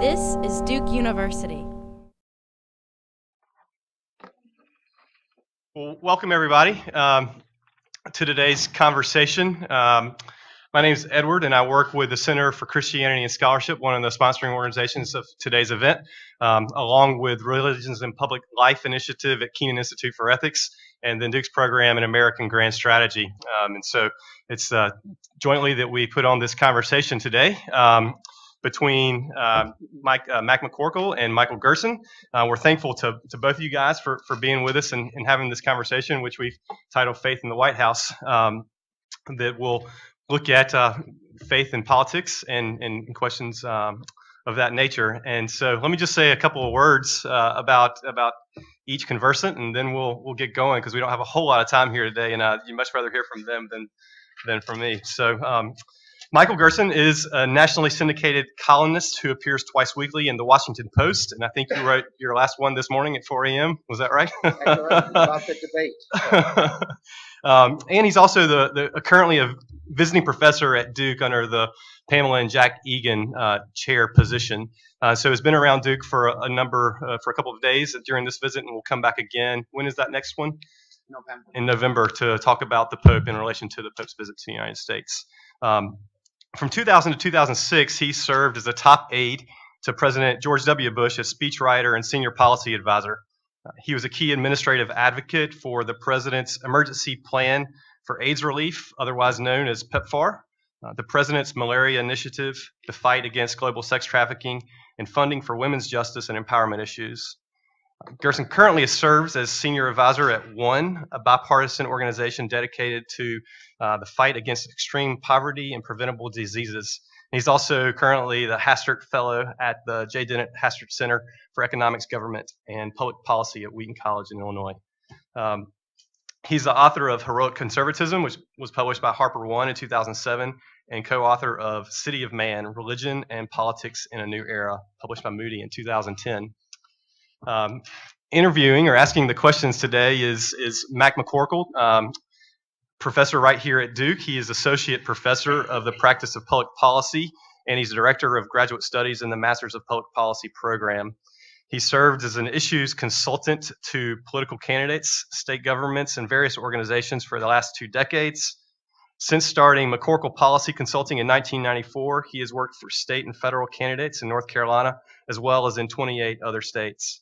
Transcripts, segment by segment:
This is Duke University. Well, welcome everybody to today's conversation. My name is Edward, and I work with the Center for Christianity and Scholarship, one of the sponsoring organizations of today's event, along with Religions and Public Life Initiative at Keenan Institute for Ethics, and then Duke's program in American Grand Strategy. And so it's jointly that we put on this conversation today between Mac McCorkle and Michael Gerson. We're thankful to both of you guys for being with us and having this conversation, which we've titled Faith in the White House, that will look at faith in politics and questions of that nature. And so let me just say a couple of words about each conversant, and then we'll get going, because we don't have a whole lot of time here today, and you'd much rather hear from them than from me. So Michael Gerson is a nationally syndicated columnist who appears twice weekly in the Washington Post, and I think you wrote your last one this morning at 4 a.m. Was that right? That's right, about the debate. And he's also currently a visiting professor at Duke under the Pamela and Jack Egan chair position. So has been around Duke for a couple of days during this visit, and we'll come back again. When is that next one? November. In November, to talk about the Pope in relation to the Pope's visit to the United States. From 2000 to 2006, he served as a top aide to President George W. Bush as speechwriter and senior policy advisor. He was a key administrative advocate for the President's Emergency Plan for AIDS Relief, otherwise known as PEPFAR, the President's Malaria Initiative, the fight against global sex trafficking, and funding for women's justice and empowerment issues. Gerson currently serves as senior advisor at ONE, a bipartisan organization dedicated to the fight against extreme poverty and preventable diseases. He's also currently the Hastert Fellow at the J. Dennett Hastert Center for Economics, Government, and Public Policy at Wheaton College in Illinois. He's the author of Heroic Conservatism, which was published by Harper One in 2007, and co-author of City of Man, Religion and Politics in a New Era, published by Moody in 2010. Interviewing or asking the questions today is Mac McCorkle, professor right here at Duke. He is associate professor of the practice of public policy, and he's director of graduate studies in the Masters of Public Policy program. He served as an issues consultant to political candidates, state governments, and various organizations for the last 2 decades. Since starting McCorkle Policy Consulting in 1994, he has worked for state and federal candidates in North Carolina, as well as in 28 other states.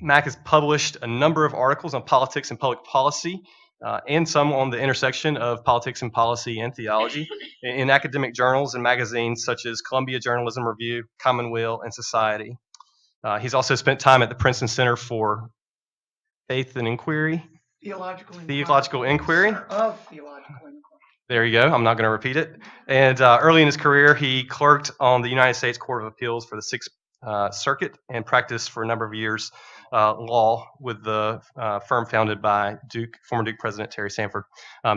Mac has published a number of articles on politics and public policy, and some on the intersection of politics and policy and theology in academic journals and magazines such as Columbia Journalism Review, Commonweal, and Society. He's also spent time at the Princeton Center for Faith and Inquiry. Theological Inquiry. Of Theological Inquiry. There you go. I'm not going to repeat it. And early in his career, he clerked on the United States Court of Appeals for the Sixth Circuit and practiced for a number of years law with the firm founded by former Duke President Terry Sanford.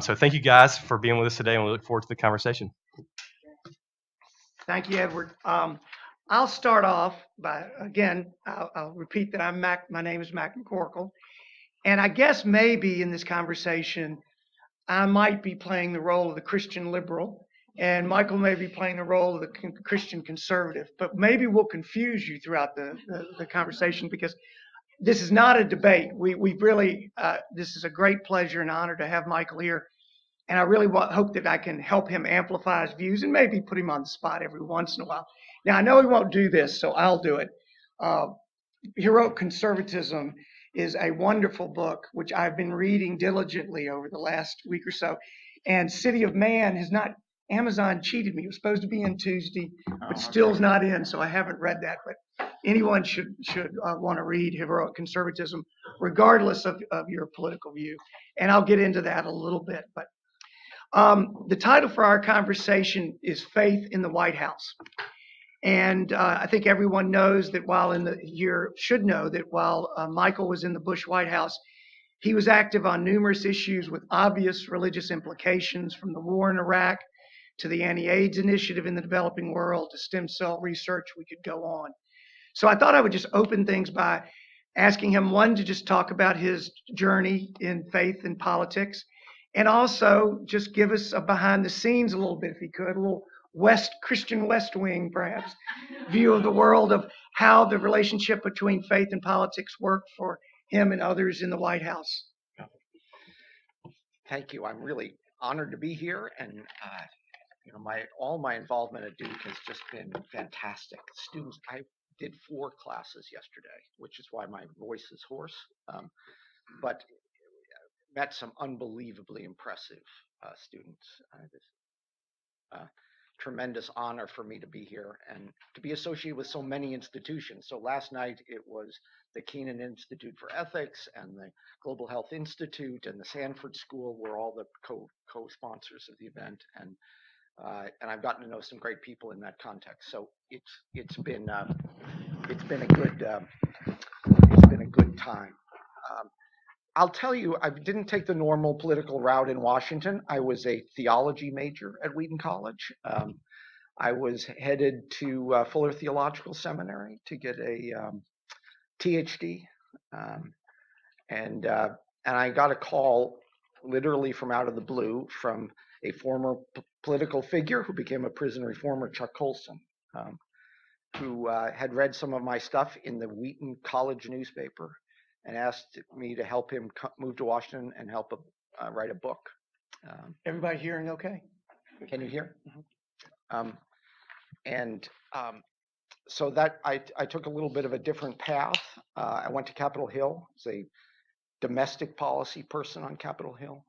So thank you guys for being with us today, and we look forward to the conversation. Thank you, Edward. I'll start off by, again, I'll repeat that I'm Mac. My name is Mac McCorkle. And I guess maybe in this conversation, I might be playing the role of the Christian liberal, and Michael may be playing the role of the Christian conservative. But maybe we'll confuse you throughout the conversation, because this is not a debate. We really, this is a great pleasure and honor to have Michael here. And I really hope that I can help him amplify his views and maybe put him on the spot every once in a while. Now, I know he won't do this, so I'll do it. Heroic Conservatism is a wonderful book, which I've been reading diligently over the last week or so. And City of Man has not, Amazon cheated me. It was supposed to be in Tuesday, but still's not in, so I haven't read that. But anyone should want to read Heroic Conservatism, regardless of your political view. And I'll get into that a little bit. But the title for our conversation is Faith in the White House. And I think everyone knows that should know that while Michael was in the Bush White House, he was active on numerous issues with obvious religious implications, from the war in Iraq to the anti-AIDS initiative in the developing world to stem cell research. We could go on. So I thought I would just open things by asking him, one, to just talk about his journey in faith and politics, and also just give us a behind the scenes a little bit, if he could, a little Christian West Wing, perhaps, view of the world of how the relationship between faith and politics worked for him and others in the White House. Thank you. I'm really honored to be here, and all my involvement at Duke has just been fantastic. Students, I did 4 classes yesterday, which is why my voice is hoarse, but met some unbelievably impressive students. Tremendous honor for me to be here and to be associated with so many institutions. So last night it was the Keenan Institute for Ethics and the Global Health Institute and the Sanford School were all the co-sponsors of the event, and I've gotten to know some great people in that context. So it's been a good time. I'll tell you, I didn't take the normal political route in Washington. I was a theology major at Wheaton College. I was headed to Fuller Theological Seminary to get a THD, and I got a call literally from out of the blue from a former political figure who became a prison reformer, Chuck Colson, who had read some of my stuff in the Wheaton College newspaper and asked me to help him move to Washington and help write a book. Everybody hearing okay? Can you hear? So that I took a little bit of a different path. I went to Capitol Hill as a domestic policy person on Capitol Hill,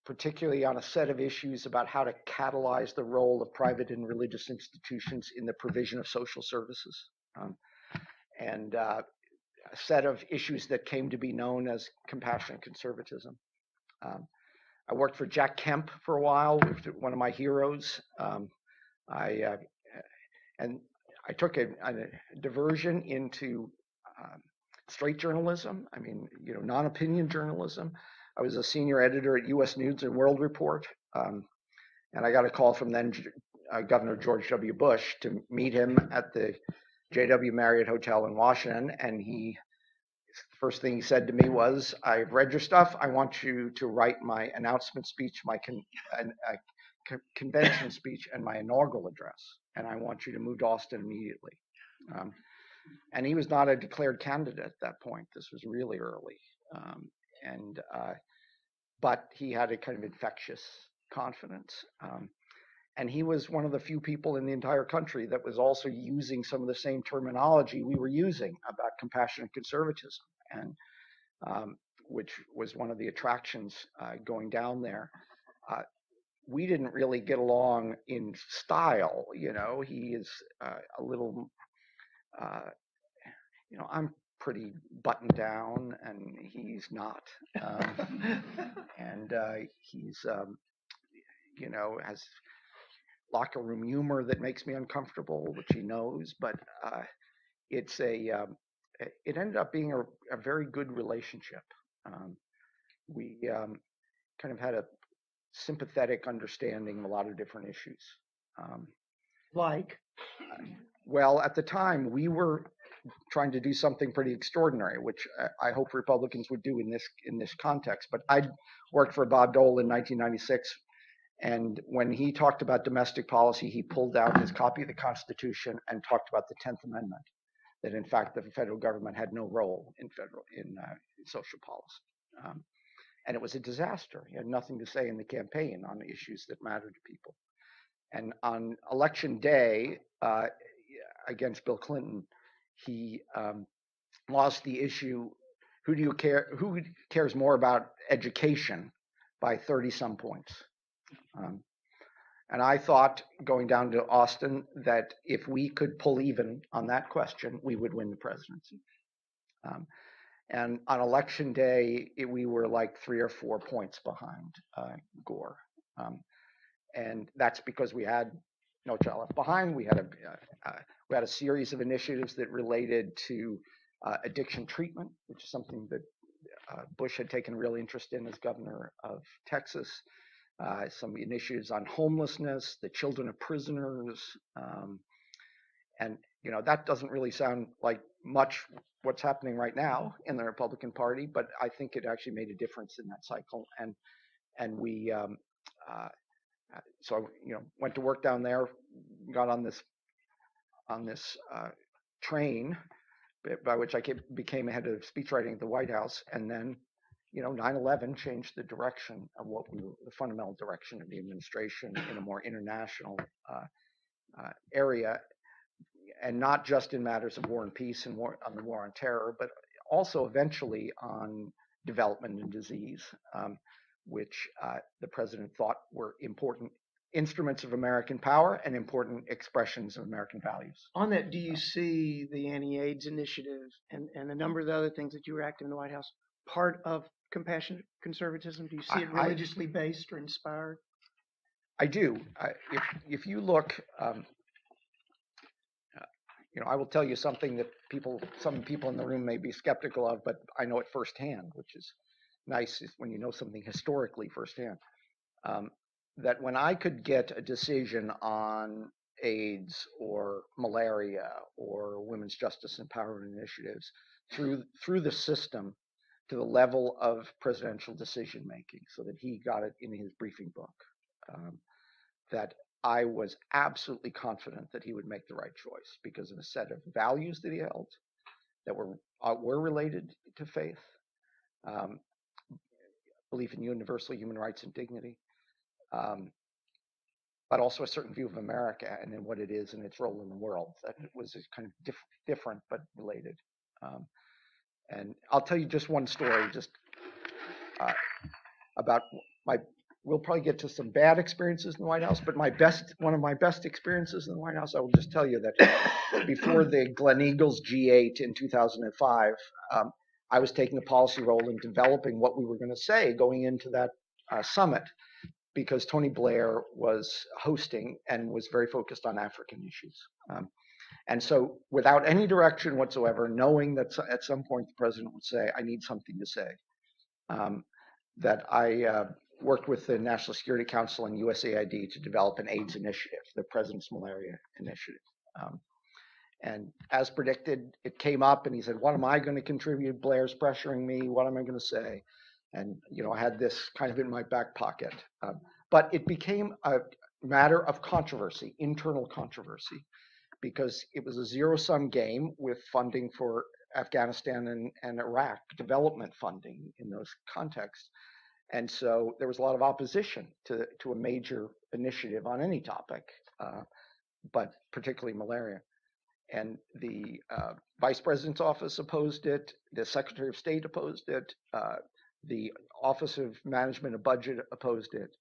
particularly on a set of issues about how to catalyze the role of private and religious institutions in the provision of social services. And a set of issues that came to be known as compassionate conservatism. I worked for Jack Kemp for a while, one of my heroes. I took a diversion into straight journalism. I mean, non-opinion journalism. I was a senior editor at U.S. News and World Report, and I got a call from then Governor George W. Bush to meet him at the J.W. Marriott Hotel in Washington, and the first thing he said to me was, "I've read your stuff. I want you to write my announcement speech, my convention speech, and my inaugural address, and I want you to move to Austin immediately." And he was not a declared candidate at that point. This was really early, but he had a kind of infectious confidence. And he was one of the few people in the entire country that was also using some of the same terminology we were using about compassionate conservatism, and which was one of the attractions going down there. We didn't really get along in style. He is a little, I'm pretty buttoned down, and he's not. And he's, has locker room humor that makes me uncomfortable, which he knows, but it ended up being a very good relationship. We kind of had a sympathetic understanding of a lot of different issues. Well, at the time, we were trying to do something pretty extraordinary, which I hope Republicans would do in this context. But I worked for Bob Dole in 1996. And when he talked about domestic policy, he pulled out his copy of the Constitution and talked about the 10th Amendment, that in fact the federal government had no role in social policy. And it was a disaster. He had nothing to say in the campaign on issues that mattered to people. And on election day against Bill Clinton, he lost the issue, who cares more about education, by 30-some points. And I thought, going down to Austin, that if we could pull even on that question, we would win the presidency. And on election day, we were like 3 or 4 points behind Gore. And that's because we had No Child Left Behind. We had a series of initiatives that related to addiction treatment, which is something that Bush had taken real interest in as governor of Texas. Some initiatives on homelessness, the children of prisoners, and that doesn't really sound like much what's happening right now in the Republican Party, but I think it actually made a difference in that cycle, and we So I went to work down there, got on this train by which I became head of speechwriting at the White House, and then 9/11 changed the direction of the fundamental direction of the administration in a more international area, and not just in matters of war and peace and on the war on terror, but also eventually on development and disease, which the president thought were important instruments of American power and important expressions of American values. On that, do you see the anti-AIDS initiative and a number of the other things that you were active in the White House part of compassionate conservatism? Do you see it religiously based or inspired? I do. If you look, I will tell you something that some people in the room may be skeptical of, but I know it firsthand, which is nice when you know something historically firsthand. That when I could get a decision on AIDS or malaria or women's justice empowerment initiatives through the system to the level of presidential decision making, so that he got it in his briefing book, that I was absolutely confident that he would make the right choice because of a set of values that he held that were related to faith, belief in universal human rights and dignity, but also a certain view of America and in what it is and its role in the world. That was kind of different but related. And I'll tell you just one story, about we'll probably get to some bad experiences in the White House, but one of my best experiences in the White House, I will just tell you that before the Gleneagles G8 in 2005, I was taking a policy role in developing what we were going to say going into that summit, because Tony Blair was hosting and was very focused on African issues. And so without any direction whatsoever, knowing that at some point the president would say, I need something to say, that I worked with the National Security Council and USAID to develop an AIDS initiative, the President's Malaria Initiative. And as predicted, it came up and he said, what am I going to contribute? Blair's pressuring me. What am I going to say? And, I had this kind of in my back pocket. But it became a matter of controversy, internal controversy, because it was a zero-sum game with funding for Afghanistan and Iraq, development funding in those contexts. And so there was a lot of opposition to a major initiative on any topic, but particularly malaria. And the Vice President's office opposed it. The Secretary of State opposed it. The Office of Management and Budget opposed it.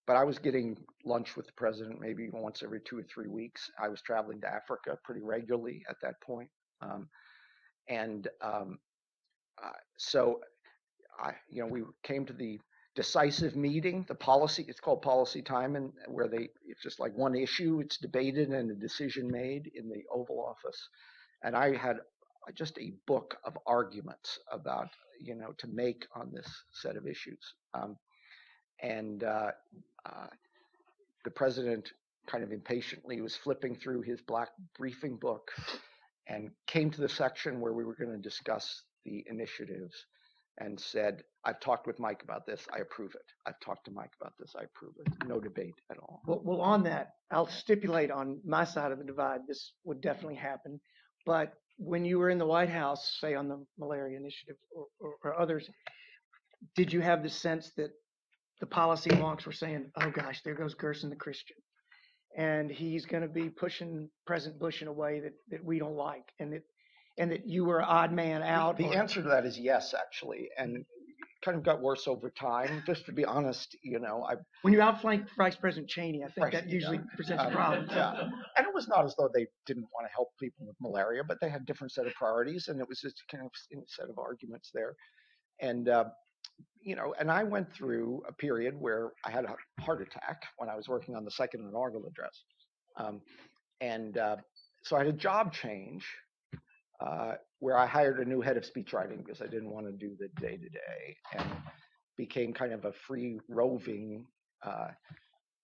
But I was getting lunch with the president maybe once every 2 or 3 weeks. I was traveling to Africa pretty regularly at that point. So we came to the decisive meeting, the policy, it's called policy time, and where it's just like one issue, it's debated and a decision made in the Oval Office. And I had just a book of arguments about, to make on this set of issues. The president kind of impatiently was flipping through his black briefing book and came to the section where we were going to discuss the initiatives and said, I've talked with Mike about this, I approve it. I've talked to Mike about this, I approve it. No debate at all. Well, on that, I'll stipulate on my side of the divide, this would definitely happen. But when you were in the White House, say on the malaria initiative or others, did you have the sense that the policy wonks were saying, oh gosh, there goes Gerson the Christian, and he's going to be pushing President Bush in a way that we don't like, and that you were an odd man out? The answer to that is yes, actually, and it kind of got worse over time. Just to be honest, when you outflank Vice President Cheney, I think that usually presents a problem. Yeah, and it was not as though they didn't want to help people with malaria, but they had a different set of priorities, and it was just kind of a set of arguments there, and and I went through a period where I had a heart attack when I was working on the second inaugural address. So I had a job change where I hired a new head of speechwriting because I didn't want to do the day-to-day, and became kind of a free roving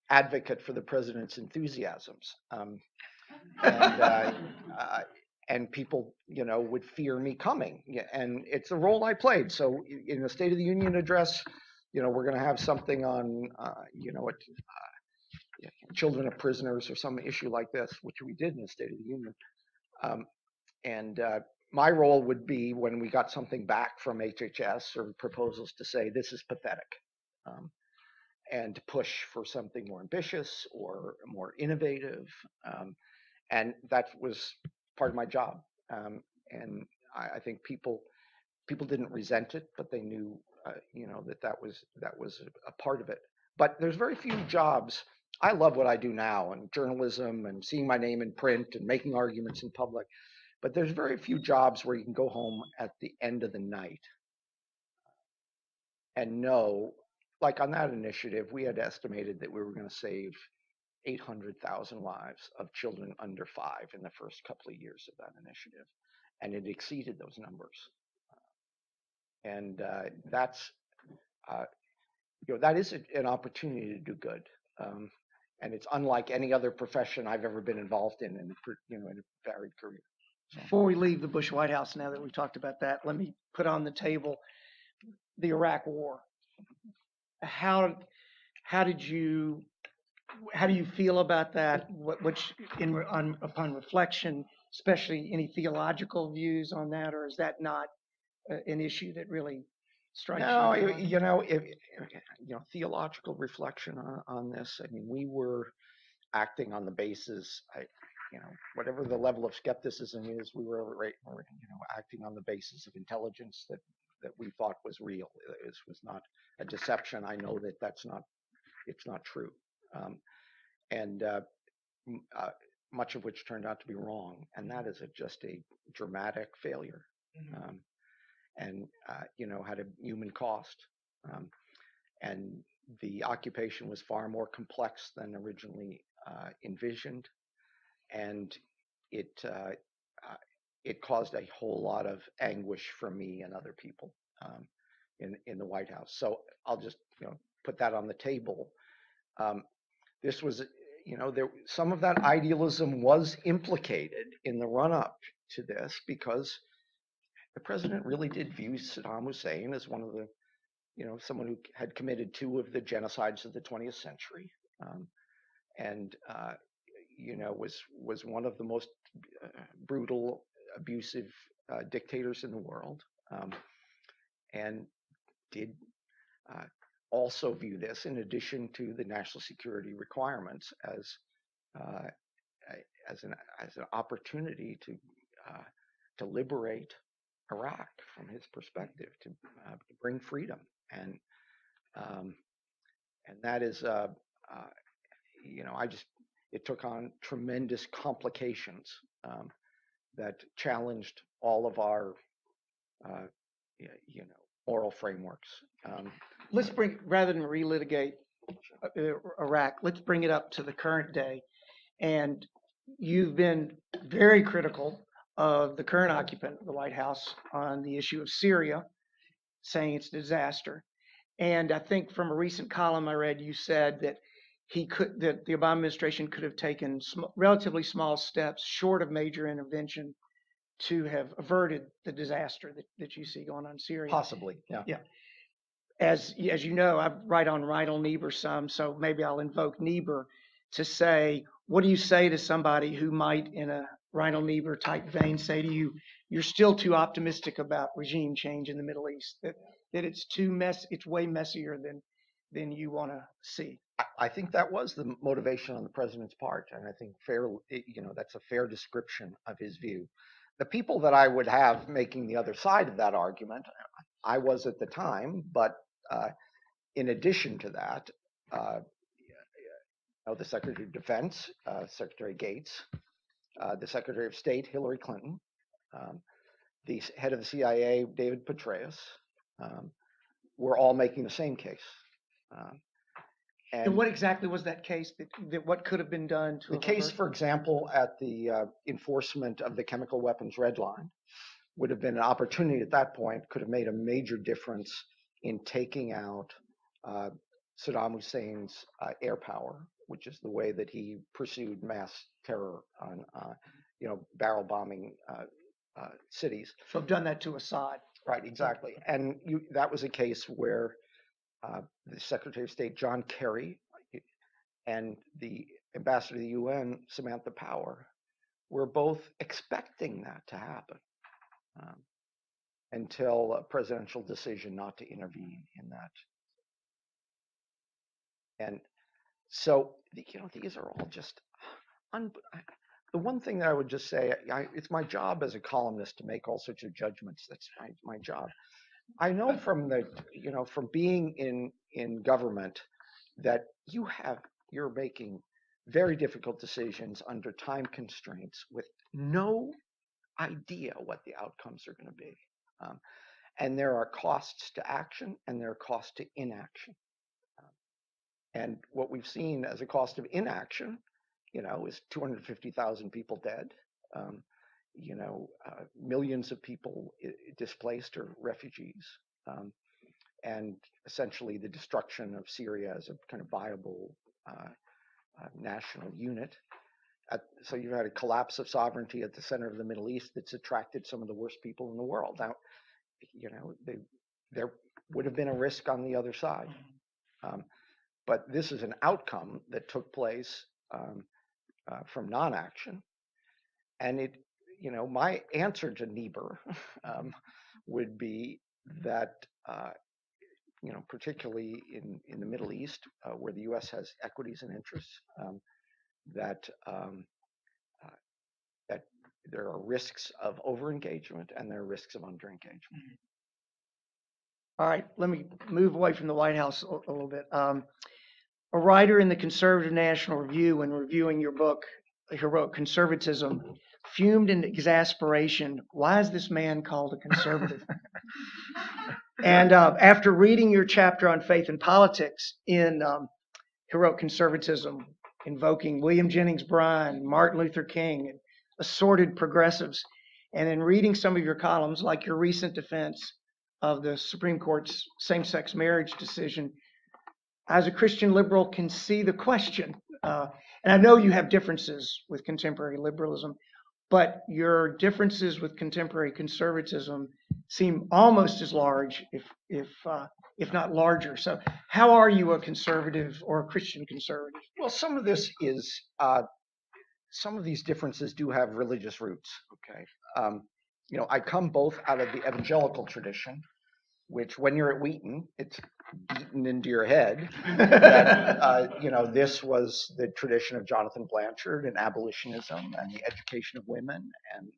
advocate for the president's enthusiasms. And people, would fear me coming. And it's a role I played. So in the State of the Union address, we're going to have something on, children of prisoners or some issue like this, which we did in the State of the Union. And my role would be when we got something back from HHS or proposals to say this is pathetic, and to push for something more ambitious or more innovative. And that was part of my job. And I think people didn't resent it, but they knew, that was a part of it. But there's very few jobs. I love what I do now, and journalism and seeing my name in print and making arguments in public. But there's very few jobs where you can go home at the end of the night and know, like on that initiative, we had estimated that we were going to save 800,000 lives of children under 5 in the first couple of years of that initiative. And it exceeded those numbers. And that's, that is an opportunity to do good. And it's unlike any other profession I've ever been involved in a varied career. So. Before we leave the Bush White House, now that we've talked about that, let me put on the table the Iraq War. How do you feel about that? Upon reflection, especially any theological views on that, or is that not an issue that really strikes you? No, theological reflection on this. I mean, we were acting on the basis, whatever the level of skepticism is, we were acting on the basis of intelligence that we thought was real. This was not a deception. I know that it's not true. And much of which turned out to be wrong. And that is just a dramatic failure. Mm-hmm. And had a human cost. And the occupation was far more complex than originally envisioned. And it caused a whole lot of anguish for me and other people in the White House. So I'll just put that on the table. This was, some of that idealism was implicated in the run-up to this because the president really did view Saddam Hussein as one of the, someone who had committed 2 of the genocides of the 20th century, and was one of the most brutal, abusive dictators in the world, and did also view this, in addition to the national security requirements, as an opportunity to liberate Iraq from his perspective, to bring freedom, and that is it took on tremendous complications that challenged all of our moral frameworks. Let's rather than relitigate Iraq, let's bring it up to the current day. And you've been very critical of the current occupant of the White House on the issue of Syria, saying it's a disaster. And I think from a recent column I read, you said that that the Obama administration could have taken relatively small steps short of major intervention to have averted the disaster that you see going on in Syria. Possibly, yeah. Yeah. As you know, I write on Reinhold Niebuhr some, so maybe I'll invoke Niebuhr to say, what do you say to somebody who might, in a Reinhold Niebuhr type vein, say to you, you're still too optimistic about regime change in the Middle East, that it's it's way messier than you want to see? I think that was the motivation on the president's part, and I think that's a fair description of his view. The people that I would have making the other side of that argument, I was at the time, but in addition to that, the Secretary of Defense, Secretary Gates, the Secretary of State, Hillary Clinton, the head of the CIA, David Petraeus, were all making the same case. And what exactly was that case? That what could have been done to the case, for example, at the enforcement of the chemical weapons red line would have been an opportunity at that point, could have made a major difference in taking out Saddam Hussein's air power, which is the way that he pursued mass terror on, barrel bombing cities. So I've done that to Assad. Right, exactly. And that was a case where the Secretary of State, John Kerry, and the Ambassador to the UN, Samantha Power, were both expecting that to happen until a presidential decision not to intervene in that. And so, these are all just the one thing that I would just say, it's my job as a columnist to make all sorts of judgments. That's my job. I know from from being in government that you're making very difficult decisions under time constraints with no idea what the outcomes are going to be. And there are costs to action and there are costs to inaction. And what we've seen as a cost of inaction, is 250,000 people dead, millions of people displaced or refugees, and essentially the destruction of Syria as a kind of viable national unit. So you've had a collapse of sovereignty at the center of the Middle East that's attracted some of the worst people in the world. Now, there would have been a risk on the other side. But this is an outcome that took place from non-action. And my answer to Niebuhr would be that, particularly in the Middle East, where the U.S. has equities and interests, that there are risks of over-engagement and there are risks of under-engagement. All right, let me move away from the White House a little bit. A writer in the Conservative National Review, when reviewing your book, wrote Conservatism, fumed in exasperation. Why is this man called a conservative? And after reading your chapter on faith and politics, he wrote Conservatism, invoking William Jennings Bryan, Martin Luther King, and assorted progressives. And in reading some of your columns, like your recent defense of the Supreme Court's same-sex marriage decision, as a Christian liberal can see the question. And I know you have differences with contemporary liberalism, but your differences with contemporary conservatism seem almost as large, if not larger. So how are you a conservative or a Christian conservative? Well, some of this is, some of these differences do have religious roots, okay? I come both out of the evangelical tradition, which when you're at Wheaton, it's beaten into your head that, this was the tradition of Jonathan Blanchard and abolitionism and the education of women. And,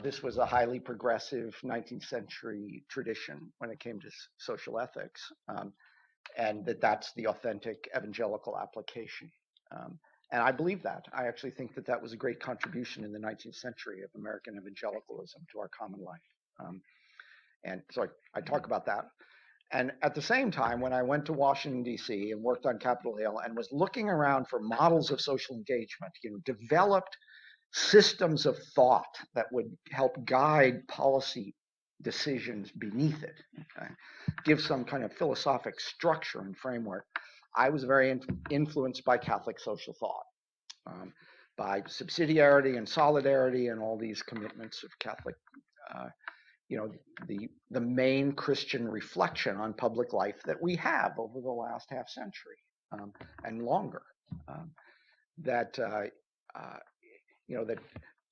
this was a highly progressive 19th century tradition when it came to social ethics. And that's the authentic evangelical application. And I believe that. I actually think that was a great contribution in the 19th century of American evangelicalism to our common life. And so I talk about that. And at the same time, when I went to Washington, D.C. and worked on Capitol Hill and was looking around for models of social engagement, developed systems of thought that would help guide policy decisions beneath it, okay? Give some kind of philosophic structure and framework. I was very influenced by Catholic social thought, by subsidiarity and solidarity and all these commitments of Catholic, the main Christian reflection on public life that we have over the last half century and longer, that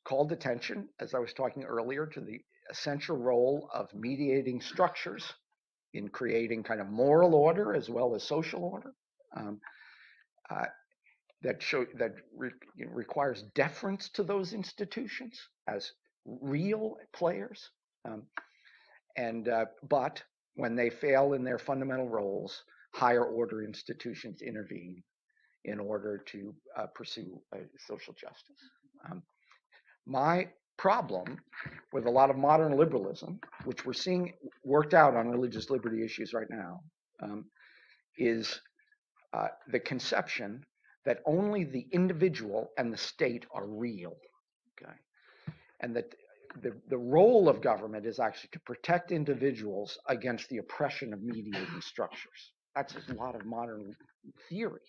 called attention, as I was talking earlier, to the essential role of mediating structures in creating kind of moral order as well as social order, that requires deference to those institutions as real players. But when they fail in their fundamental roles, higher order institutions intervene in order to pursue social justice. My problem with a lot of modern liberalism, which we're seeing worked out on religious liberty issues right now, is the conception that only the individual and the state are real, okay? And that the role of government is actually to protect individuals against the oppression of mediating structures. That's a lot of modern theory,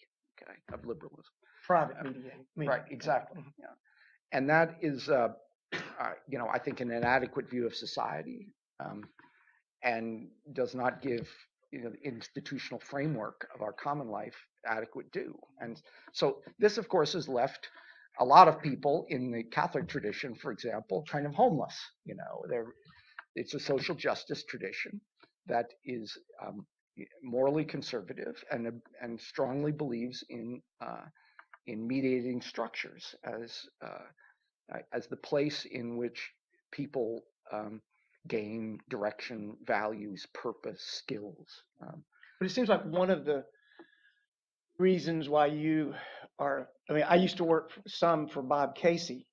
okay, of liberalism. Private mediating. Right, exactly. Yeah. And that is, I think, an inadequate view of society, and does not give the institutional framework of our common life adequate do? And so this, of course, has left a lot of people in the Catholic tradition, for example, kind of homeless. It's a social justice tradition that is morally conservative and strongly believes in mediating structures as the place in which people gain direction, values, purpose, skills. But it seems like one of the reasons why you are, I used to work for Bob Casey,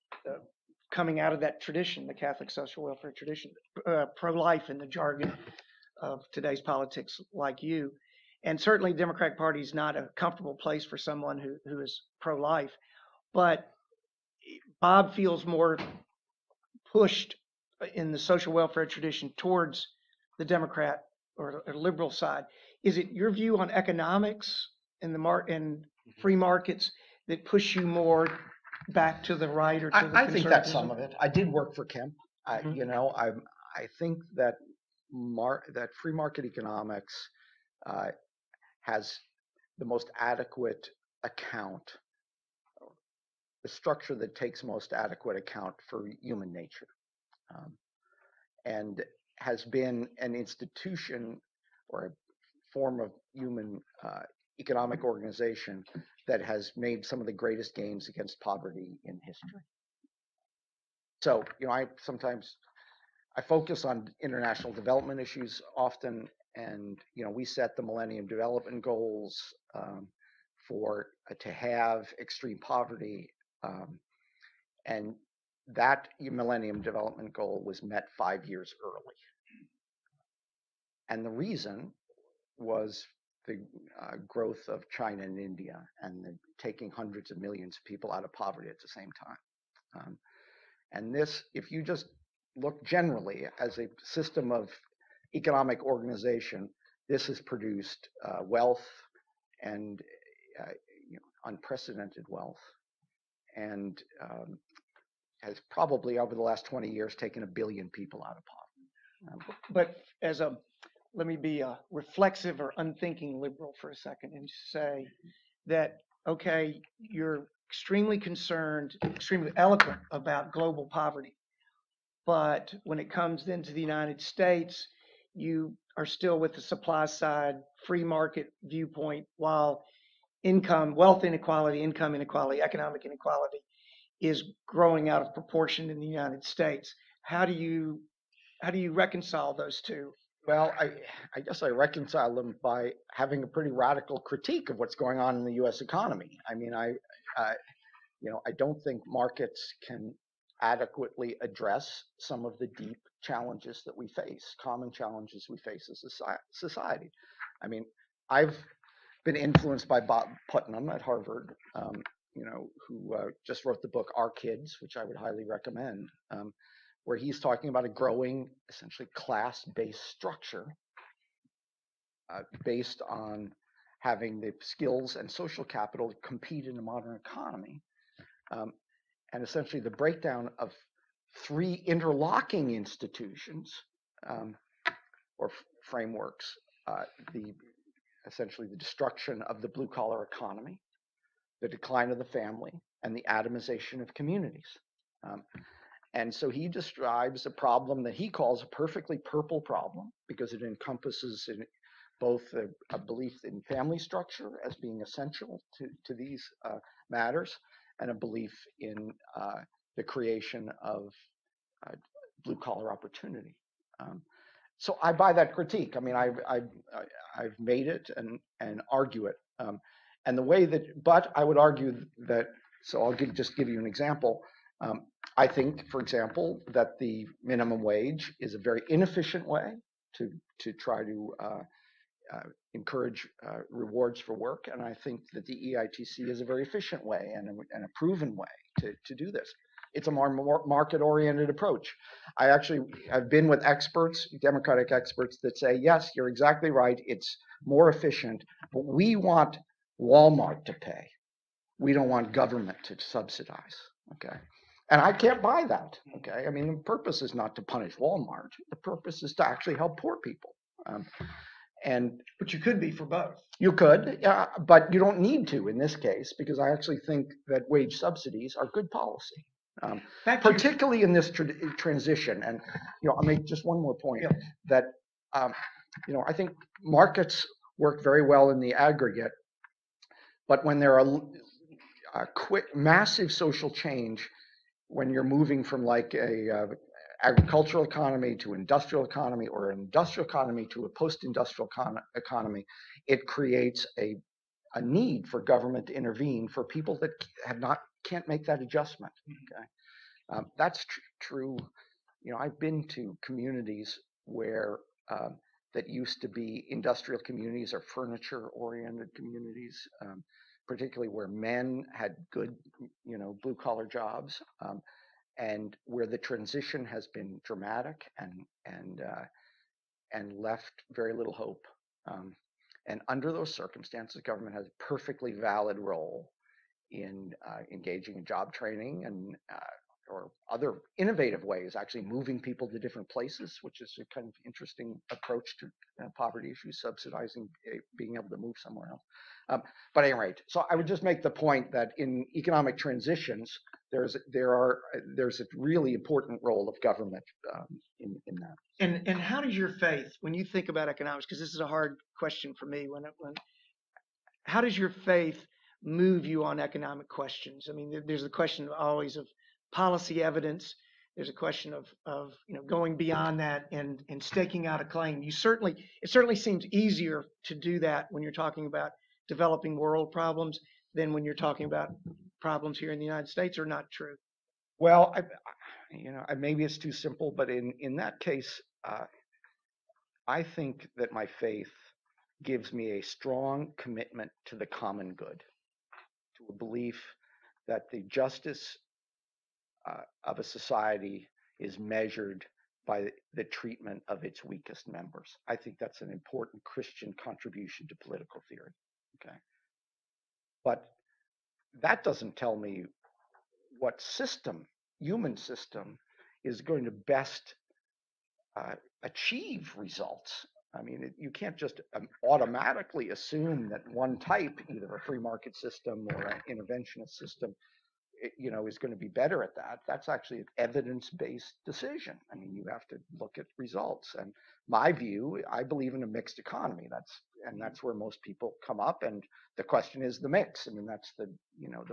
coming out of that tradition, the Catholic social welfare tradition, pro-life in the jargon of today's politics like you. And certainly the Democratic Party is not a comfortable place for someone who is pro-life. But Bob feels more pushed in the social welfare tradition towards the Democrat or liberal side. Is it your view on economics and and free markets that push you more back to the right or to the I think that's some of it. I did work for Kemp. I think that that free market economics has the most adequate account, the structure that takes most adequate account for human nature, and has been an institution or a form of human economic organization that has made some of the greatest gains against poverty in history. So, I focus on international development issues often, and we set the Millennium Development Goals to have extreme poverty, and that Millennium Development Goal was met 5 years early, and the reason was the growth of China and India and taking hundreds of millions of people out of poverty at the same time. And this, if you just look generally as a system of economic organization, this has produced wealth and unprecedented wealth, and has probably over the last 20 years taken 1 billion people out of poverty. But let me be a reflexive or unthinking liberal for a second and say that, okay, you're extremely concerned, extremely eloquent about global poverty. But when it comes into the United States, you are still with the supply side, free market viewpoint, while wealth inequality, income inequality, economic inequality is growing out of proportion in the United States. How do you reconcile those two? Well, I guess I reconcile them by having a pretty radical critique of what's going on in the U.S. economy. I don't think markets can adequately address some of the deep challenges that we face, common challenges we face as a society. I've been influenced by Bob Putnam at Harvard, who just wrote the book Our Kids, which I would highly recommend, where he's talking about a growing, essentially class-based structure based on having the skills and social capital to compete in a modern economy. And essentially the breakdown of 3 interlocking institutions or frameworks, essentially the destruction of the blue-collar economy, the decline of the family, and the atomization of communities. And so he describes a problem that he calls a perfectly purple problem, because it encompasses both a belief in family structure as being essential to these matters, and a belief in the creation of blue-collar opportunity. So I buy that critique. I've made it and argue it. And the way that, but I would argue that, so I'll just give you an example. I think, for example, that the minimum wage is a very inefficient way to try to encourage rewards for work, and I think that the EITC is a very efficient way and a proven way to do this. It's a more market-oriented approach. I've been with experts, Democratic experts, that say, yes, you're exactly right, it's more efficient, but we want Walmart to pay. We don't want government to subsidize, okay? And I can't buy that, okay? The purpose is not to punish Walmart. The purpose is to actually help poor people. And But you could be for both. you could, but you don't need to in this case, because I actually think that wage subsidies are good policy, particularly in this transition. And I'll make just one more point, that I think markets work very well in the aggregate, but when there are quick, massive social change, when you're moving from like a agricultural economy to industrial economy, or an industrial economy to a post-industrial economy, it creates a need for government to intervene for people that can't make that adjustment. Okay, that's true. I've been to communities where that used to be industrial communities or furniture-oriented communities, particularly where men had good, blue-collar jobs. And where the transition has been dramatic and left very little hope. And under those circumstances, government has a perfectly valid role in engaging in job training and or other innovative ways, actually moving people to different places, which is a kind of interesting approach to poverty issues, subsidizing being able to move somewhere else. But at any rate, so I would just make the point that in economic transitions, there's a really important role of government in that. And how does your faith, when you think about economics, because this is a hard question for me, how does your faith move you on economic questions? I mean, there's the question always of policy evidence. There's a question of going beyond that and staking out a claim. It certainly seems easier to do that when you're talking about developing world problems than when you're talking about problems here in the United States, or not true? Well, maybe it's too simple, but in that case, I think that my faith gives me a strong commitment to the common good, to a belief that the justice of a society is measured by the treatment of its weakest members. I think that's an important Christian contribution to political theory. Okay, but that doesn't tell me what human system, is going to best achieve results. I mean, you can't just automatically assume that one type, either a free market system or an interventionist system, is going to be better at that. That's actually an evidence-based decision. I mean, you have to look at results. And my view, I believe in a mixed economy. That's where most people come up. And the question is the mix. I mean, that's the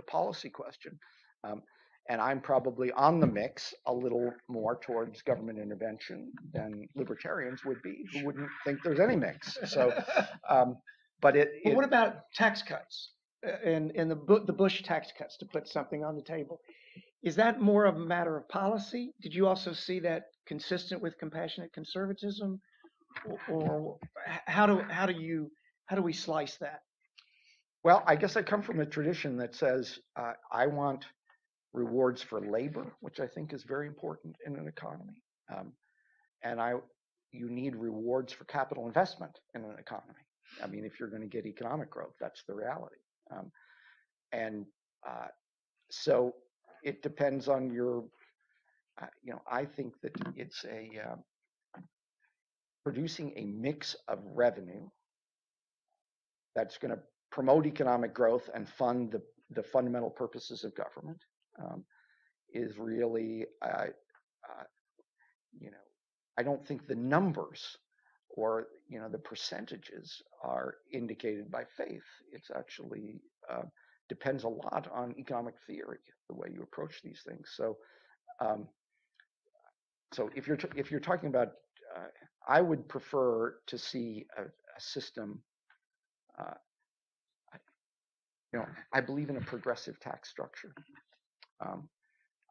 policy question. And I'm probably on the mix a little more towards government intervention than libertarians would be, who wouldn't think there's any mix. So, but what about tax cuts and the Bush tax cuts, to put something on the table? Is that more of a matter of policy? Did you also see that consistent with compassionate conservatism, or how do we slice that? Well, I guess I come from a tradition that says I want rewards for labor, which I think is very important in an economy, and you need rewards for capital investment in an economy. I mean, if you're going to get economic growth, that's the reality. So it depends on your. I think that it's producing a mix of revenue that's going to promote economic growth and fund the fundamental purposes of government. Is really, I don't think the numbers or the percentages are indicated by faith. It's actually depends a lot on economic theory, the way you approach these things. So, so if you're talking about, I would prefer to see a system. I believe in a progressive tax structure.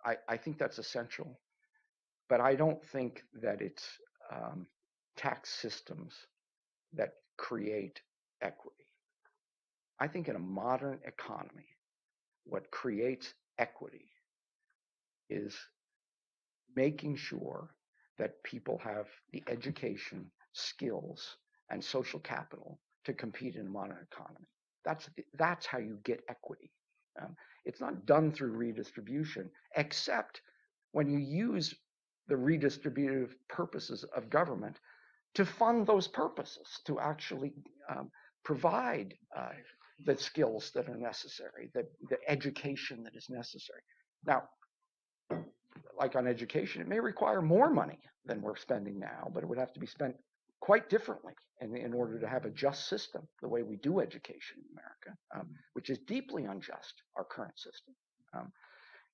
I think that's essential, but I don't think that it's tax systems that create equity. I think in a modern economy, what creates equity is making sure that people have the education, skills, and social capital to compete in a modern economy. That's how you get equity. It's not done through redistribution, except when you use the redistributive purposes of government to fund those purposes, to actually provide the skills that are necessary, the education that is necessary. Now, like on education, it may require more money than we're spending now, but it would have to be spent quite differently in order to have a just system, the way we do education in America, which is deeply unjust, our current system.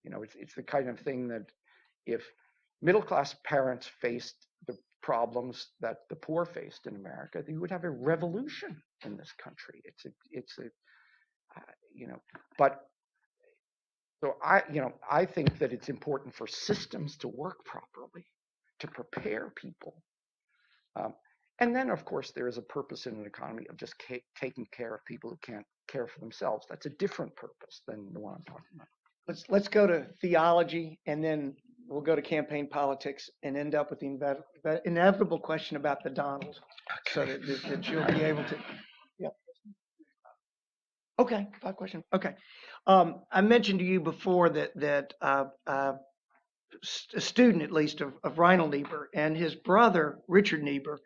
It's the kind of thing that if middle-class parents faced the problems that the poor faced in America, you would have a revolution in this country. But so I think that it's important for systems to work properly, to prepare people. And then, of course, there is a purpose in an economy of just taking care of people who can't care for themselves. That's a different purpose than the one I'm talking about. Let's go to theology, and then we'll go to campaign politics and end up with the inevitable question about the Donald, so that you'll be able to. Yep. Okay, 5 questions. Okay. I mentioned to you before that a student, at least, of Reinhold Niebuhr and his brother, Richard Niebuhr,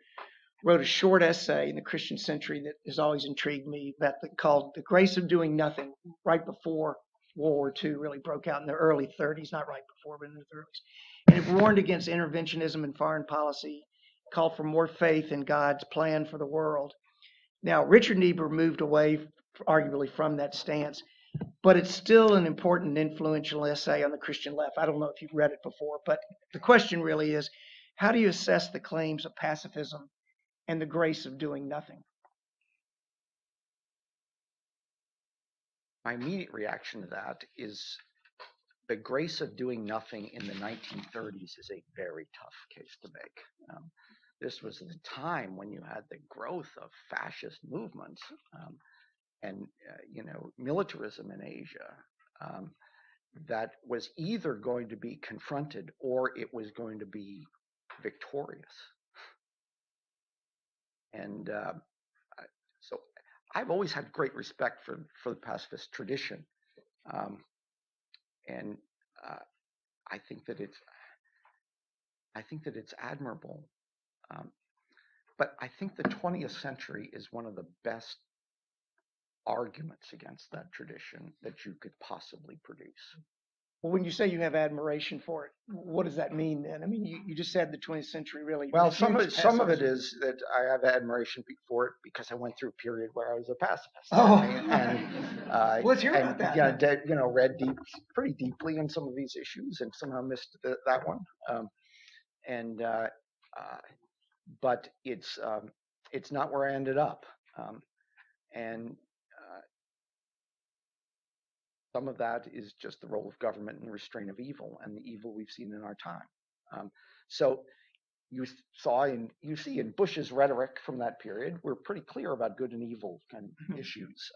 wrote a short essay in the Christian Century that has always intrigued me, called The Grace of Doing Nothing, right before World War II really broke out in the early 30s, not right before, but in the 30s. And it warned against interventionism in foreign policy, called for more faith in God's plan for the world. Now, Richard Niebuhr moved away, arguably, from that stance, but it's still an important and influential essay on the Christian left. I don't know if you've read it before, but the question really is, how do you assess the claims of pacifism and the grace of doing nothing? My immediate reaction to that is the grace of doing nothing in the 1930s is a very tough case to make. This was the time when you had the growth of fascist movements and militarism in Asia that was either going to be confronted or it was going to be victorious. And so I've always had great respect for the pacifist tradition, and I think that it's admirable. But I think the 20th century is one of the best arguments against that tradition that you could possibly produce. Well, when you say you have admiration for it, what does that mean then? I mean, you just said the 20th century really. Well, some of it is that I have admiration for it because I went through a period where I was a pacifist. Oh, Let's hear about that. Yeah, read pretty deeply in some of these issues, and somehow missed that one. But it's not where I ended up, and some of that is just the role of government and the restraint of evil, and the evil we've seen in our time. So you see in Bush's rhetoric from that period, we're pretty clear about good and evil kind of issues,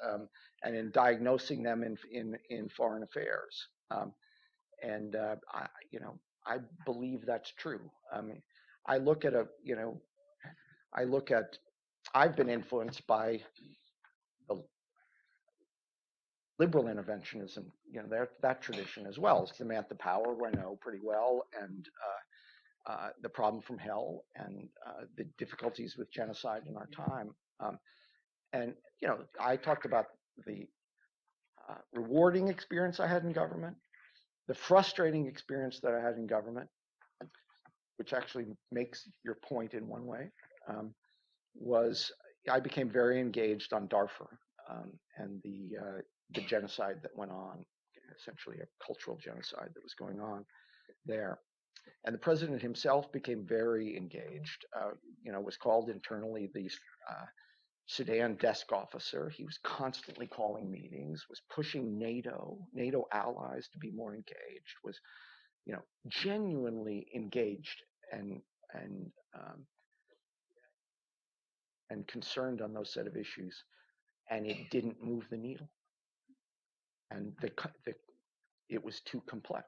and in diagnosing them in foreign affairs. I believe that's true. I mean, I've been influenced by the liberal interventionism, that tradition as well. Samantha Power, who I know pretty well, and The Problem from Hell, and the difficulties with genocide in our time. I talked about the rewarding experience I had in government, the frustrating experience that I had in government, which actually makes your point in one way, was I became very engaged on Darfur and the genocide that went on, essentially a cultural genocide that was going on there. And the president himself became very engaged, was called internally the Sudan desk officer. He was constantly calling meetings, was pushing NATO allies to be more engaged, was, genuinely engaged and concerned on those set of issues, and it didn't move the needle. And it was too complex.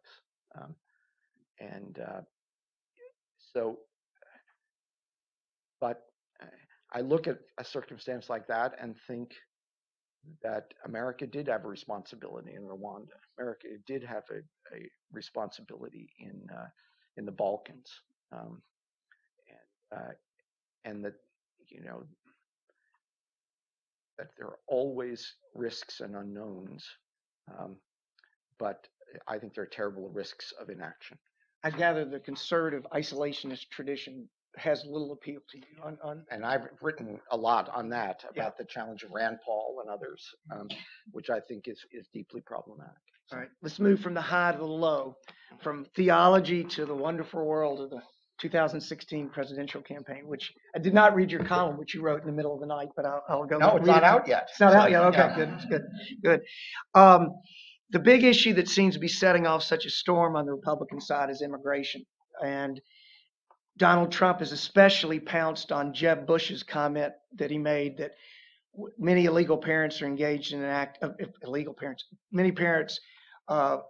But I look at a circumstance like that and think that America did have a responsibility in Rwanda. America did have a responsibility in the Balkans. and that that there are always risks and unknowns, but I think there are terrible risks of inaction. I gather the conservative isolationist tradition has little appeal to you. And I've written a lot on that, about the challenge of Rand Paul and others, which I think is deeply problematic. All right, let's move from the high to the low, from theology to the wonderful world of the 2016 presidential campaign, which I did not read your column, which you wrote in the middle of the night, but I'll go. No, it's not out yet. It's not out yet. Okay, good. The big issue that seems to be setting off such a storm on the Republican side is immigration. And Donald Trump has especially pounced on Jeb Bush's comment that he made that many illegal parents are engaged in an act of illegal parents. Many parents of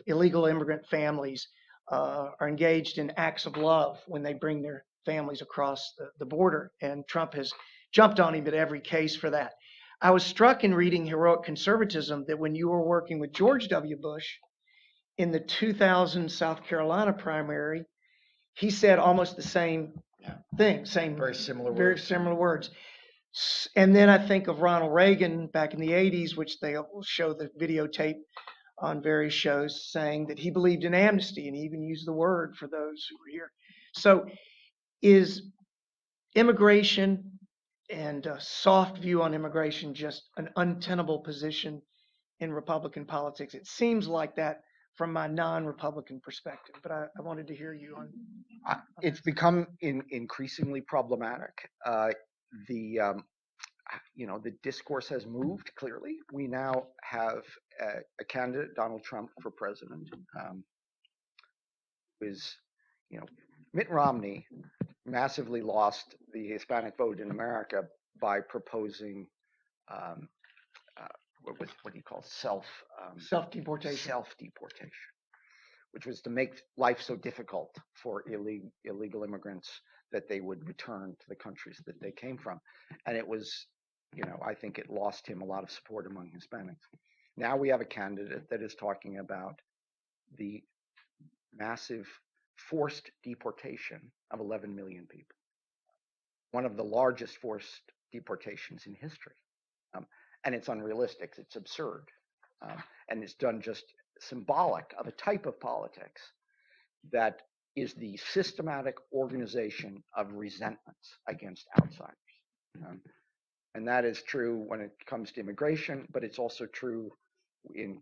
illegal immigrant families are engaged in acts of love when they bring their families across the border. And Trump has jumped on him at every case for that. I was struck in reading Heroic Conservatism that when you were working with George W. Bush in the 2000 South Carolina primary, he said almost the same thing, Very similar words. And then I think of Ronald Reagan back in the 80s, which they will show the videotape on various shows, saying that he believed in amnesty, and he even used the word for those who were here. So is immigration and a soft view on immigration just an untenable position in Republican politics? It seems like that from my non-Republican perspective, but I wanted to hear you on. It's become increasingly problematic. The discourse has moved clearly. We now have a candidate, Donald Trump, for president, who is, Mitt Romney massively lost the Hispanic vote in America by proposing what do you call self-deportation, which was to make life so difficult for illegal immigrants that they would return to the countries that they came from. And it was, I think it lost him a lot of support among Hispanics. Now we have a candidate that is talking about the massive forced deportation of 11 million people, one of the largest forced deportations in history. And it's unrealistic, it's absurd. And it's done just symbolic of a type of politics that is the systematic organization of resentments against outsiders. And that is true when it comes to immigration, but it's also true in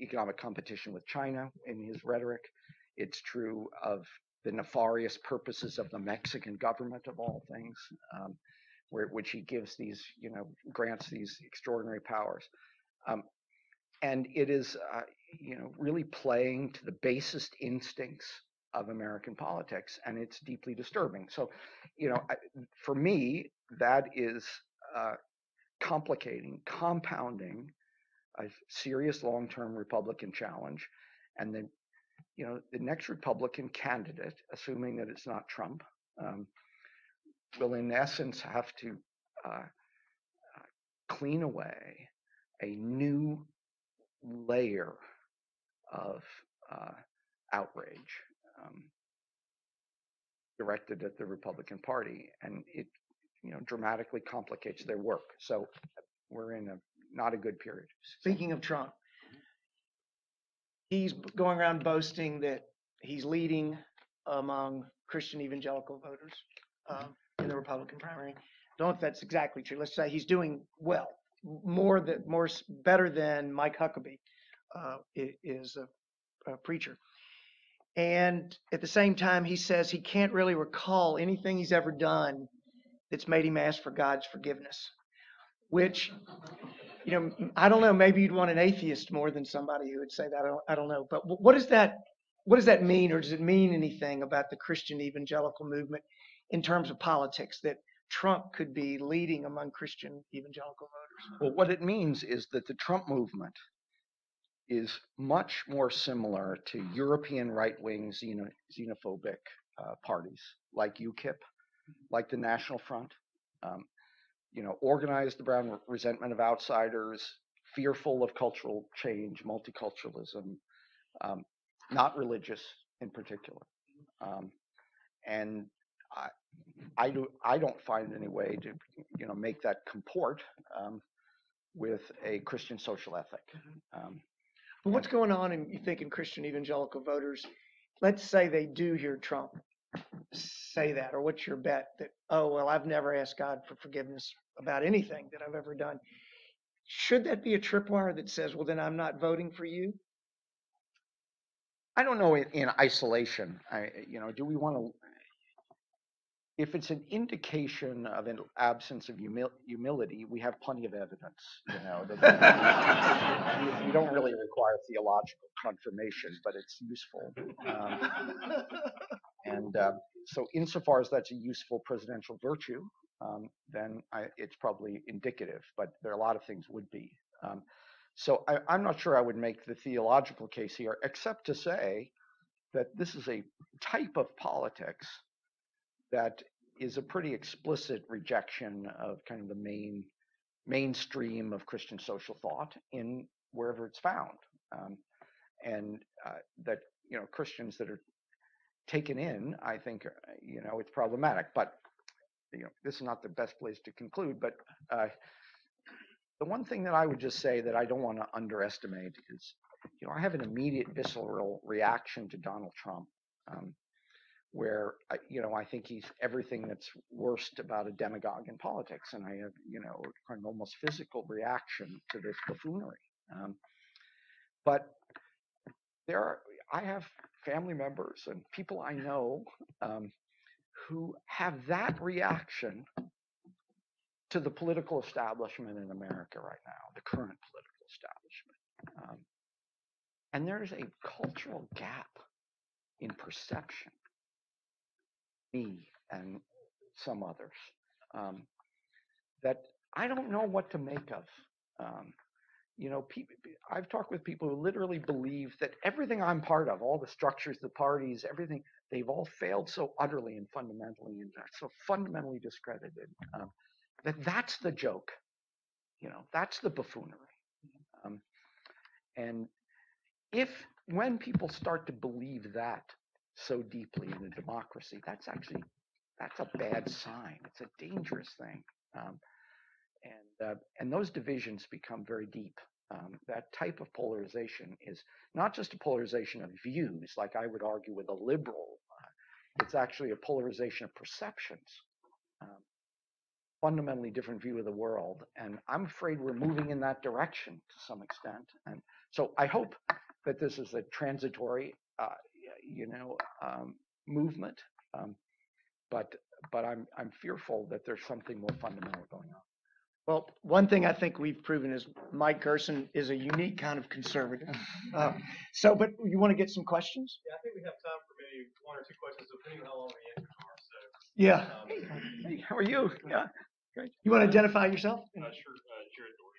economic competition with China in his rhetoric. It's true of the nefarious purposes of the Mexican government, of all things, which he gives these, grants these extraordinary powers. And it is, really playing to the basest instincts of American politics, and it's deeply disturbing. So, for me, that is compounding a serious long-term Republican challenge, and then, the next Republican candidate, assuming that it's not Trump, will in essence have to clean away a new layer of outrage directed at the Republican Party, and it dramatically complicates their work. So we're in not a good period. Speaking of Trump, he's going around boasting that he's leading among Christian evangelical voters in the Republican primary. I don't know if that's exactly true. Let's say he's doing well, better than Mike Huckabee is a preacher. And at the same time, he says he can't really recall anything he's ever done that's made him ask for God's forgiveness, which, I don't know, maybe you'd want an atheist more than somebody who would say that. I don't know. But what does that mean, or does it mean anything about the Christian evangelical movement in terms of politics, that Trump could be leading among Christian evangelical voters? Well, what it means is that the Trump movement is much more similar to European right-wing xenophobic parties like UKIP, like the National Front, organized around resentment of outsiders, fearful of cultural change, multiculturalism, not religious in particular. And I don't find any way to make that comport with a Christian social ethic. But what's going on you think in Christian evangelical voters? Let's say they do hear Trump say that, or what's your bet that, oh, well, I've never asked God for forgiveness about anything that I've ever done. Should that be a tripwire that says, well, then I'm not voting for you? I don't know in isolation. Do we want to? If it's an indication of an absence of humility, we have plenty of evidence. You don't really require theological confirmation, but it's useful. So insofar as that's a useful presidential virtue, then it's probably indicative, but there are a lot of things would be. So I'm not sure I would make the theological case here, except to say that this is a type of politics that is a pretty explicit rejection of kind of the mainstream of Christian social thought in wherever it's found, that Christians that are taken in, I think, it's problematic. But this is not the best place to conclude. But the one thing that I would just say that I don't want to underestimate is, I have an immediate visceral reaction to Donald Trump, where I think he's everything that's worst about a demagogue in politics, and I have kind of almost physical reaction to this buffoonery. But I have family members and people I know who have that reaction to the political establishment in America right now, the current political establishment. And there's a cultural gap in perception, me and some others, that I don't know what to make of. I've talked with people who literally believe that everything I'm part of, all the structures, the parties, everything, they've all failed so utterly and fundamentally, and so fundamentally discredited, that's the joke. That's the buffoonery. And when people start to believe that so deeply in a democracy, that's a bad sign. It's a dangerous thing. And those divisions become very deep. That type of polarization is not just a polarization of views, like I would argue with a liberal. It's actually a polarization of perceptions, fundamentally different view of the world. And I'm afraid we're moving in that direction to some extent. And so I hope that this is a transitory, movement. But I'm fearful that there's something more fundamental going on. Well, one thing I think we've proven is Mike Gerson is a unique kind of conservative. But you want to get some questions? Yeah, I think we have time for maybe one or two questions, depending on how long the answers are. So, Yeah. Hey, how are you? Yeah, great. You want to identify yourself? Sure, Jared Dorsey.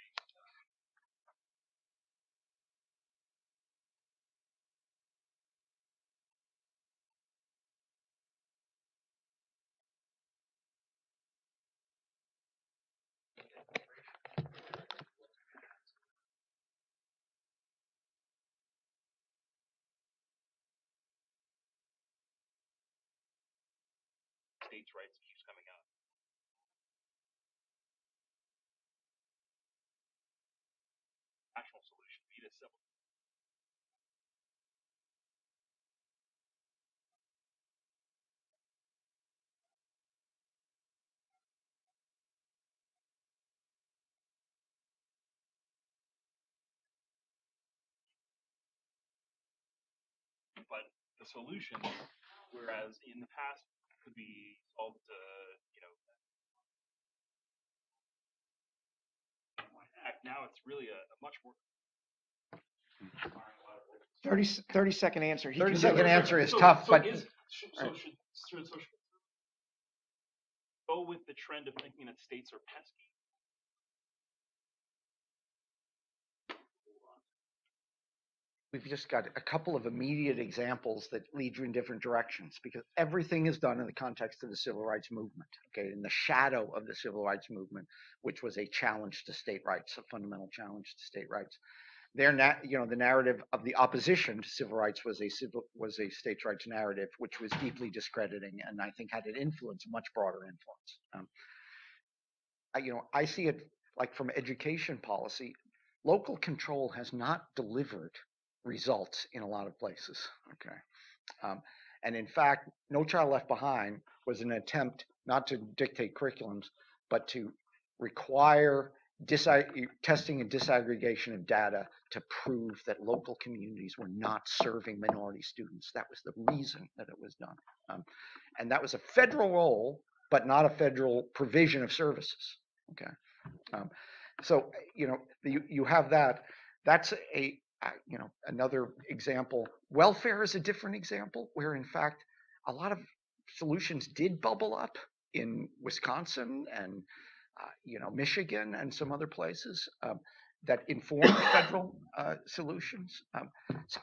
States' rights issues coming up. National solution, be this civil. But the solution, whereas in the past could be solved, now it's really a much more 30-second answer. 30-second answer is tough, but should go with the trend of thinking that states are pesky. we've just got a couple of immediate examples that lead you in different directions, because everything is done in the context of the civil rights movement, okay, in the shadow of the civil rights movement, which was a challenge to state rights, a fundamental challenge to state rights. the narrative of the opposition to civil rights was a states' rights narrative, which was deeply discrediting, and I think had an influence, a much broader influence. I see it like from education policy. Local control has not delivered results in a lot of places. Okay, and in fact, No Child Left Behind was an attempt not to dictate curriculums, but to require testing and disaggregation of data to prove that local communities were not serving minority students. That was the reason that it was done. And that was a federal role, but not a federal provision of services. Okay. So, you have that. That's another example. Welfare is a different example where, in fact, a lot of solutions did bubble up in Wisconsin and Michigan and some other places that informed federal solutions. So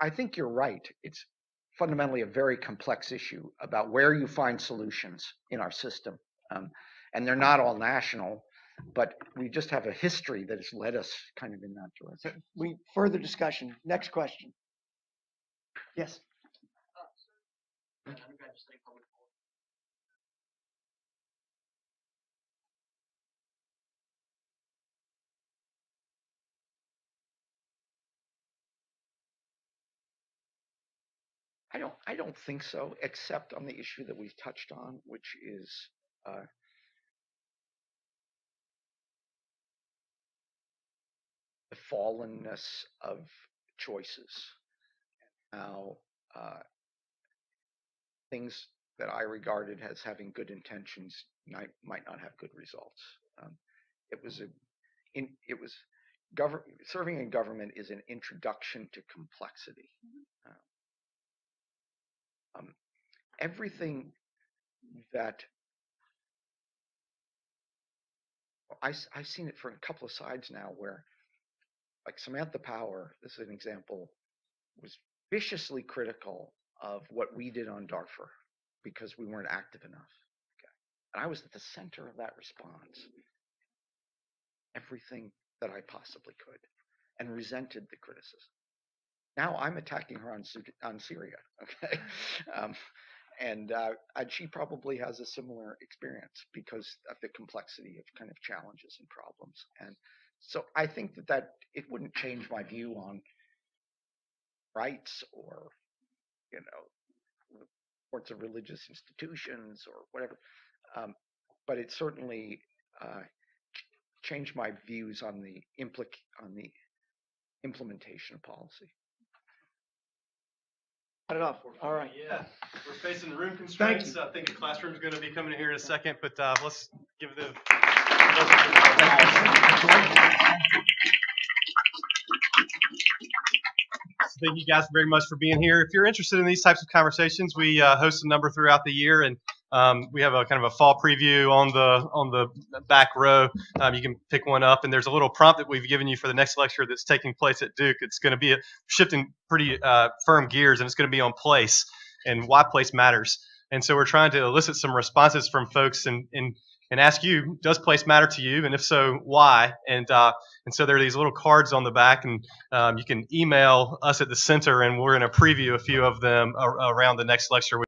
I think you're right. It's fundamentally a very complex issue about where you find solutions in our system. And they're not all national, but we just have a history that has led us kind of in that direction. Further discussion. Next question. Yes. I don't think so, except on the issue that we've touched on, which is the fallenness of choices. How things that I regarded as having good intentions might not have good results. Serving in government is an introduction to complexity. Everything that I've seen it from a couple of sides now, where, like Samantha Power, this is an example, was viciously critical of what we did on Darfur because we weren't active enough. Okay. And I was at the center of that response, everything that I possibly could, and resented the criticism. Now I'm attacking her on Syria. Okay. And she probably has a similar experience because of the complexity of kind of challenges and problems. And so I think that it wouldn't change my view on rights or, sorts of religious institutions or whatever. But it certainly changed my views on the implementation of policy. Cut it off. All right. Yeah, we're facing room constraints. I think the classroom's going to be coming in here in a second, but let's give the. Thank you guys very much for being here. If you're interested in these types of conversations, we host a number throughout the year, and we have a kind of a fall preview on the back row. You can pick one up, and there's a little prompt that we've given you for the next lecture that's taking place at Duke. It's going to be shifting pretty firm gears, and it's going to be on place and why place matters. And so we're trying to elicit some responses from folks and ask you, does place matter to you? And if so, why? And so there are these little cards on the back, and you can email us at the center, and we're going to preview a few of them around the next lecture.